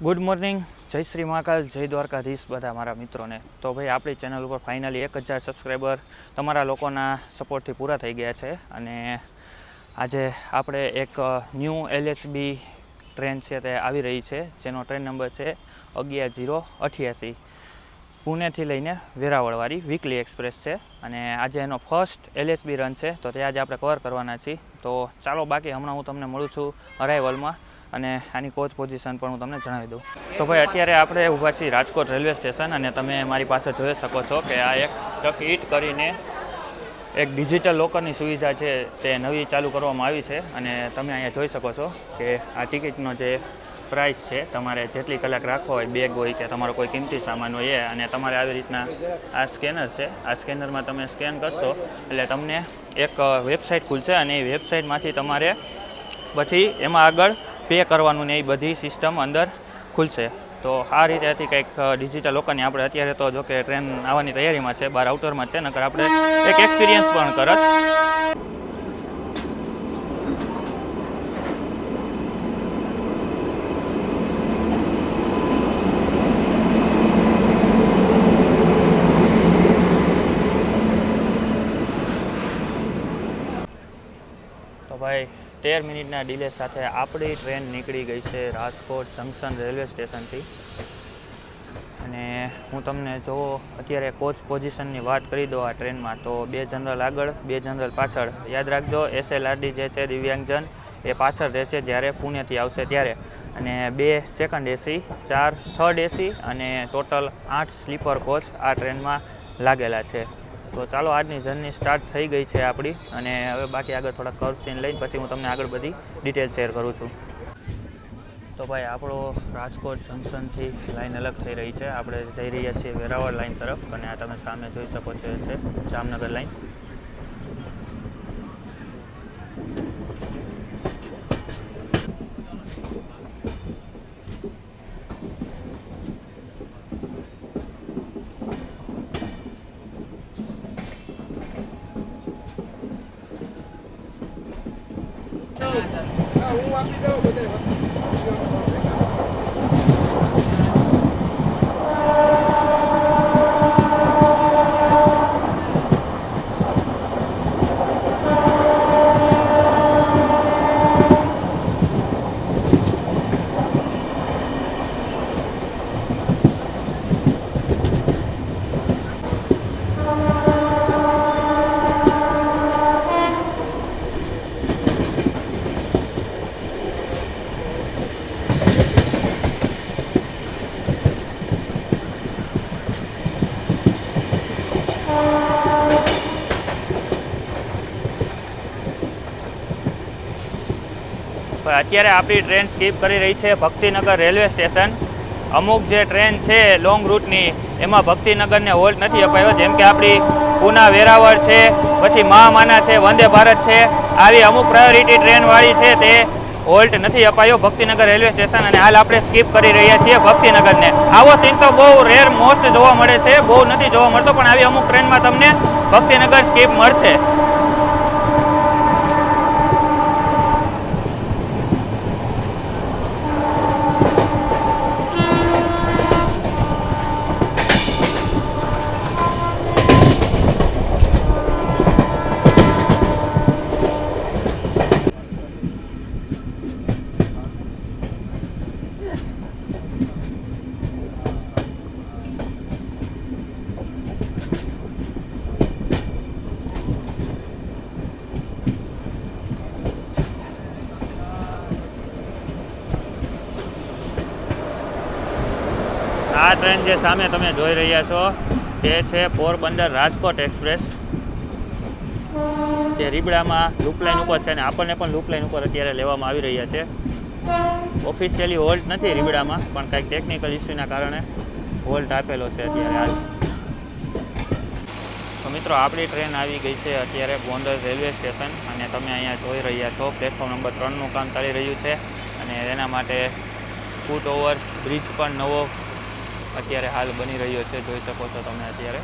Good morning, જય શ્રી મહાકાલ, જય દ્વારકાધીશ બધા મારા મિત્રોને. તો ભાઈ આપણી ચેનલ ઉપર ફાઇનલી 1000 સબસ્ક્રાઈબર તમારા લોકોના સપોર્ટથી પૂરા થઈ ગયા છે. અને આજે આપણે એક ન્યૂ LHB ટ્રેન છે તે આવી રહી છે, જેનો ટ્રેન નંબર છે 11088, પુણેથી લઈને વેરાવળવાળી વીકલી એક્સપ્રેસ છે. અને આજે એનો ફર્સ્ટ LHB રન છે, તો તે આજે આપણે કવર કરવાના છીએ. તો ચાલો, બાકી હમણાં હું તમને મળું છું અરાઇવલમાં અને આની કોચ પોઝિશન પણ હું તમને જણાવી દઉં. તો ભાઈ અત્યારે આપણે ઊભા છીએ રાજકોટ રેલવે સ્ટેશન, અને તમે મારી પાસે જોઈ શકો છો કે આ એક ટકીટ કરીને એક ડિજિટલ લોકરની સુવિધા છે તે નવી ચાલુ કરવામાં આવી છે. અને તમે અહીંયા જોઈ શકો છો કે આ ટિકિટનો જે પ્રાઇસ છે, તમારે જેટલી કલાક રાખવો હોય, બેગ હોય કે તમારો કોઈ કિંમતી સામાન હોય અને તમારે આવી રીતના આ સ્કેનર છે, આ સ્કેનરમાં તમે સ્કેન કરશો એટલે તમને એક વેબસાઇટ ખુલશે, અને એ વેબસાઇટમાંથી તમારે પછી એમાં આગળ પે કરવાનું ને એ બધી સિસ્ટમ અંદર ખુલશે. તો આ રીતે હતી કંઈક ડિજિટલ લોકરની. આપણે અત્યારે તો જો કે ટ્રેન આવવાની તૈયારીમાં છે, બહાર આઉટરમાં છે, નકર આપણે એક એક્સપિરિયન્સ પણ કરત. તો ભાઈ 13 મિનિટના ડિલે સાથે આપણી ટ્રેન નીકળી ગઈ છે રાજકોટ જંકશન રેલવે સ્ટેશનથી. અને હું તમને જો અત્યારે કોચ પોઝિશનની વાત કરી દઉં આ ટ્રેનમાં, તો 2 જનરલ આગળ, 2 જનરલ પાછળ. યાદ રાખજો, SLRD જે છે દિવ્યાંગજન એ પાછળ રહે છે જ્યારે પુણેથી આવશે ત્યારે. અને 2 સેકન્ડ એસી, 4 થર્ડ એસી અને ટોટલ 8 સ્લીપર કોચ આ ટ્રેનમાં લાગેલા છે. તો ચાલો, આજની જર્ની સ્ટાર્ટ થઈ ગઈ છે આપણી. અને હવે બાકી આગળ થોડા કર્વ સીન લઈને પછી હું તમને આગળ બધી ડિટેલ શેર કરું છું. તો ભાઈ આપણો રાજકોટ જંકશનથી લાઈન અલગ થઈ રહી છે. આપણે જઈ રહ્યા છીએ વેરાવળ લાઈન તરફ, અને આ તમે સામે જોઈ શકો છો છે જામનગર લાઈન. અત્યારે આપણી ટ્રેન સ્કીપ કરી રહી છે ભક્તિનગર રેલવે સ્ટેશન. અમુક જે ટ્રેન છે લોંગ રૂટની, એમાં ભક્તિનગરને હોલ્ટ નથી અપાયો. જેમ કે આપણી પૂના વેરાવળ છે, પછી મહામાના છે, વંદે ભારત છે, આવી અમુક પ્રાયોરિટી ટ્રેનવાળી છે તે હોલ્ટ નથી અપાયો ભક્તિનગર રેલવે સ્ટેશન. અને હાલ આપણે સ્કીપ કરી રહ્યા છીએ ભક્તિનગરને. આવો સીન તો બહુ રેર મોસ્ટ જોવા મળે છે, બહુ નથી જોવા મળતો, પણ આવી અમુક ટ્રેનમાં તમને ભક્તિનગર સ્કીપ મળશે. આ ટ્રેન જે સામે તમે જોઈ રહ્યા છો તે છે પોરબંદર રાજકોટ એક્સપ્રેસ, જે રીબડામાં લૂપલાઇન ઉપર છે. અને આપણને પણ લૂપલાઇન ઉપર અત્યારે લેવામાં આવી રહ્યા છે. ઓફિશિયલી હોલ્ટ નથી રીબડામાં, પણ કંઈક ટેકનિકલ ઇસ્યુના કારણે હોલ્ટ આપેલો છે અત્યારે હાલ. તો મિત્રો, આપણી ટ્રેન આવી ગઈ છે અત્યારે ગોંડલ રેલવે સ્ટેશન. અને તમે અહીંયા જોઈ રહ્યા છો પ્લેટફોર્મ નંબર 3નું કામ ચાલી રહ્યું છે, અને એના માટે ફૂટ ઓવર બ્રિજ પણ નવો અત્યારે હાલ બની રહ્યો છે, જોઈ શકો છો તમે અત્યારે.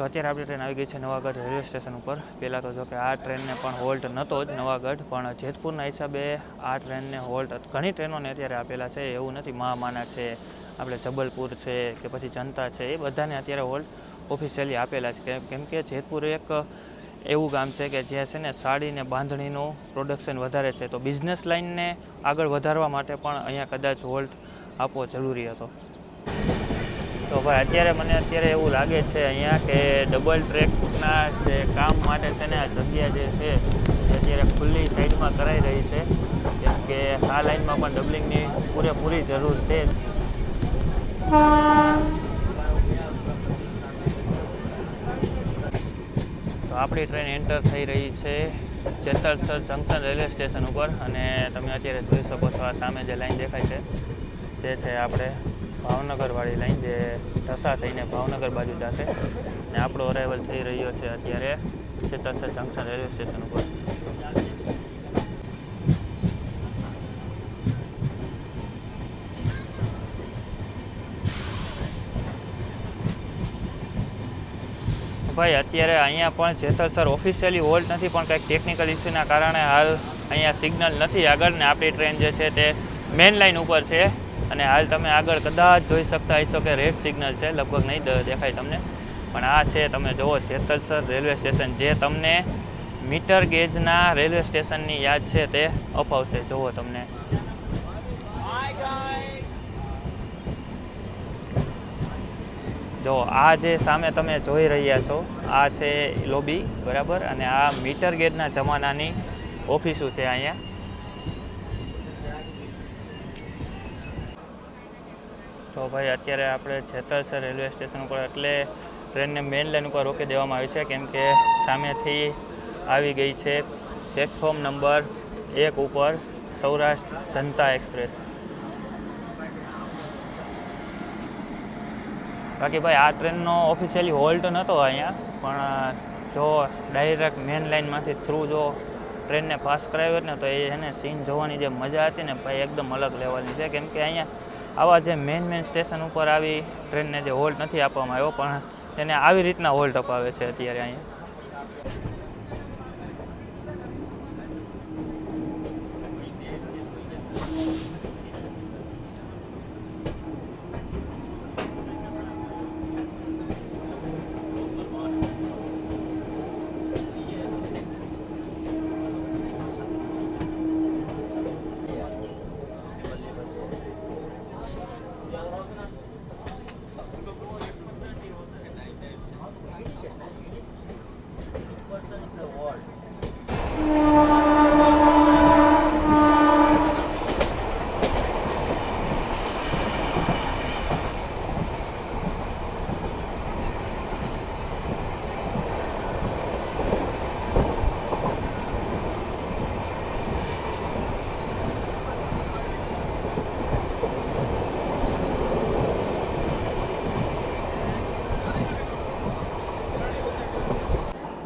તો અત્યારે આપણી ટ્રેન આવી ગઈ છે નવાગઢ રેલવે સ્ટેશન ઉપર. પહેલાં તો જો કે આ ટ્રેનને પણ હોલ્ટ નહોતો જ નવાગઢ, પણ જેતપુરના હિસાબે આ ટ્રેનને હોલ્ટ ઘણી ટ્રેનોને અત્યારે આપેલા છે, એવું નથી. મહામાના છે, આપણે જબલપુર છે કે પછી જનતા છે, એ બધાને અત્યારે હોલ્ટ ઓફિશિયલી આપેલા છે. કેમ કે જેતપુર એક એવું ગામ છે કે જ્યાં છે ને સાડી ને બાંધણીનું પ્રોડક્શન વધારે છે, તો બિઝનેસ લાઇનને આગળ વધારવા માટે પણ અહીંયા કદાચ હોલ્ટ આપવો જરૂરી હતો. તો ભાઈ અત્યારે મને એવું લાગે છે અહીંયા કે ડબલ ટ્રેકના જે કામ માટે છે ને આ જગ્યા જે છે એ અત્યારે ખુલ્લી સાઈડમાં કરાઈ રહી છે, કેમ કે આ લાઇનમાં પણ ડબલિંગની પૂરેપૂરી જરૂર છે. તો આપણી ટ્રેન એન્ટર થઈ રહી છે જેતલસર જંકશન રેલવે સ્ટેશન ઉપર, અને તમે અત્યારે જોઈ શકો છો આ સામે જે લાઈન દેખાય છે તે છે આપણે ભાવનગરવાળી લાઈન, જે ઢસા થઈને ભાવનગર બાજુ જશે. ને આપણો અરાઇવલ થઈ રહ્યો છે અત્યારે જેતલસર જંકશન રેલવે સ્ટેશન ઉપર. ભાઈ અત્યારે અહીંયા પણ જેતલસર ઓફિશિયલી હોલ્ટ નથી, પણ કંઈક ટેકનિકલ ઇસ્યુના કારણે હાલ અહીંયા સિગ્નલ નથી આગળ, ને આપણી ટ્રેન જે છે તે મેઇન લાઇન ઉપર છે. અને હાલ તમે આગળ કદાચ જોઈ શકતા હશો કે રેડ સિગ્નલ છે, લગભગ નહીં દેખાય તમને, પણ આ છે તમે જુઓ જેતલસર રેલવે સ્ટેશન, જે તમને મીટર ગેજના રેલવે સ્ટેશનની યાદ છે તે અપાવશે. જુઓ તમને જો આ જે સામે તમે જોઈ રહ્યા છો આ છે લોબી, બરાબર, અને આ મીટર ગેજના જમાનાની ઓફિસો છે અહીંયા. તો ભાઈ અત્યારે આપણે જેતલસર રેલવે સ્ટેશન ઉપર, એટલે ટ્રેનને મેઇન લાઇન ઉપર રોકી દેવામાં આવી છે, કેમ કે સામેથી આવી ગઈ છે પ્લેટફોર્મ નંબર 1 ઉપર સૌરાષ્ટ્ર જનતા એક્સપ્રેસ. બાકી ભાઈ આ ટ્રેનનો ઓફિશિયલી હોલ્ટ નહોતો અહીંયા, પણ જો ડાયરેક્ટ મેઇન લાઇનમાંથી થ્રુ જો ટ્રેનને પાસ કરાવ્યો ને તો એને સીન જોવાની જે મજા હતી ને ભાઈ એકદમ અલગ લેવલની છે. કેમ કે અહીંયા આવા જે મેઇન સ્ટેશન ઉપર આવી ટ્રેનને જે હોલ્ટ નથી આપવામાં આવ્યો, પણ એને આવી રીતના હોલ્ટ અપાવે છે અત્યારે અહીંયા.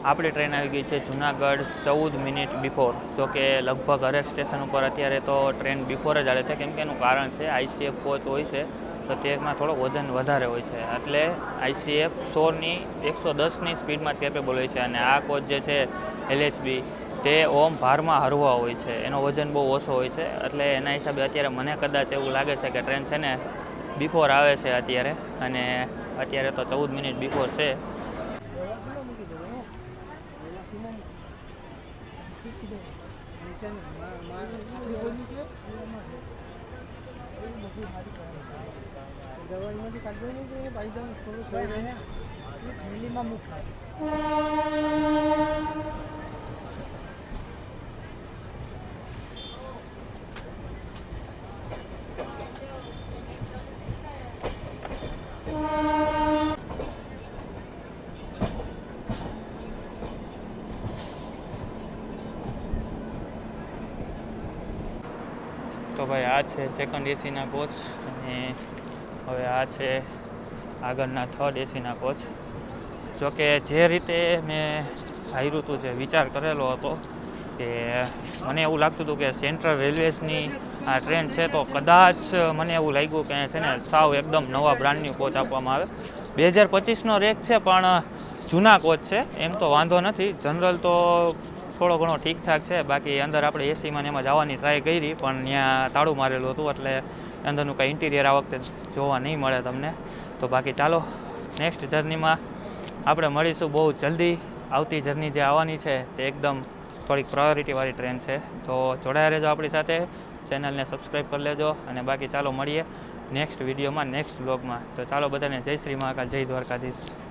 આપણી ટ્રેન આવી ગઈ છે જુનાગઢ 14 મિનિટ બિફોર. જો કે લગભગ હરેક સ્ટેશન ઉપર અત્યારે તો ટ્રેન બિફોર જ આવે છે, કેમ કે એનું કારણ છે ICF કોચ હોય છે તો તેમાં થોડો વજન વધારે હોય છે, એટલે ICF 100ની 110ની સ્પીડમાં કેપેબલ હોય છે, અને આ કોચ જે છે LHB તે ભારમાં હરવા હોય છે, એનો વજન બહુ ઓછો હોય છે. એટલે એના હિસાબે અત્યારે મને કદાચ એવું લાગે છે કે ટ્રેન છે ને બિફોર આવે છે અત્યારે, અને અત્યારે તો 14 મિનિટ બિફોર છે. તો ભાઈ આ છે સેકન્ડ એસીના કોચ, અને હવે આ છે આગળના થર્ડ એસીના કોચ. જોકે જે રીતે મેં ધાર્યું હતું, જે વિચાર કરેલો હતો કે મને એવું લાગતું હતું કે સેન્ટ્રલ રેલવેઝની આ ટ્રેન છે, તો કદાચ મને એવું લાગ્યું કે છે ને સાવ એકદમ નવા બ્રાન્ડ ન્યૂ કોચ આપવામાં આવે. 2025નો રેક છે, પણ જૂના કોચ છે, એમ તો વાંધો નથી. જનરલ તો થોડો ઘણો ઠીકઠાક છે, બાકી અંદર આપણે એસીમાં એમાં જવાની ટ્રાય કરી પણ ત્યાં તાળું મારેલું હતું, એટલે અંદરનું કંઈ ઇન્ટિરિયર આ વખતે જોવા નહીં મળે તમને. તો બાકી ચાલો નેક્સ્ટ જર્નીમાં આપણે મળીશું બહુ જલ્દી. આવતી જર્ની જે આવવાની છે તે એકદમ થોડીક પ્રાયોરિટીવાળી ટ્રેન છે, તો જોડાયા રહેજો આપણી સાથે, ચેનલને સબસ્ક્રાઈબ કરી લેજો. અને બાકી ચાલો મળીએ નેક્સ્ટ વિડીયોમાં, નેક્સ્ટ વ્લોગમાં. તો ચાલો બધાને જય શ્રી મહાકાલ, જય દ્વારકાધીશ.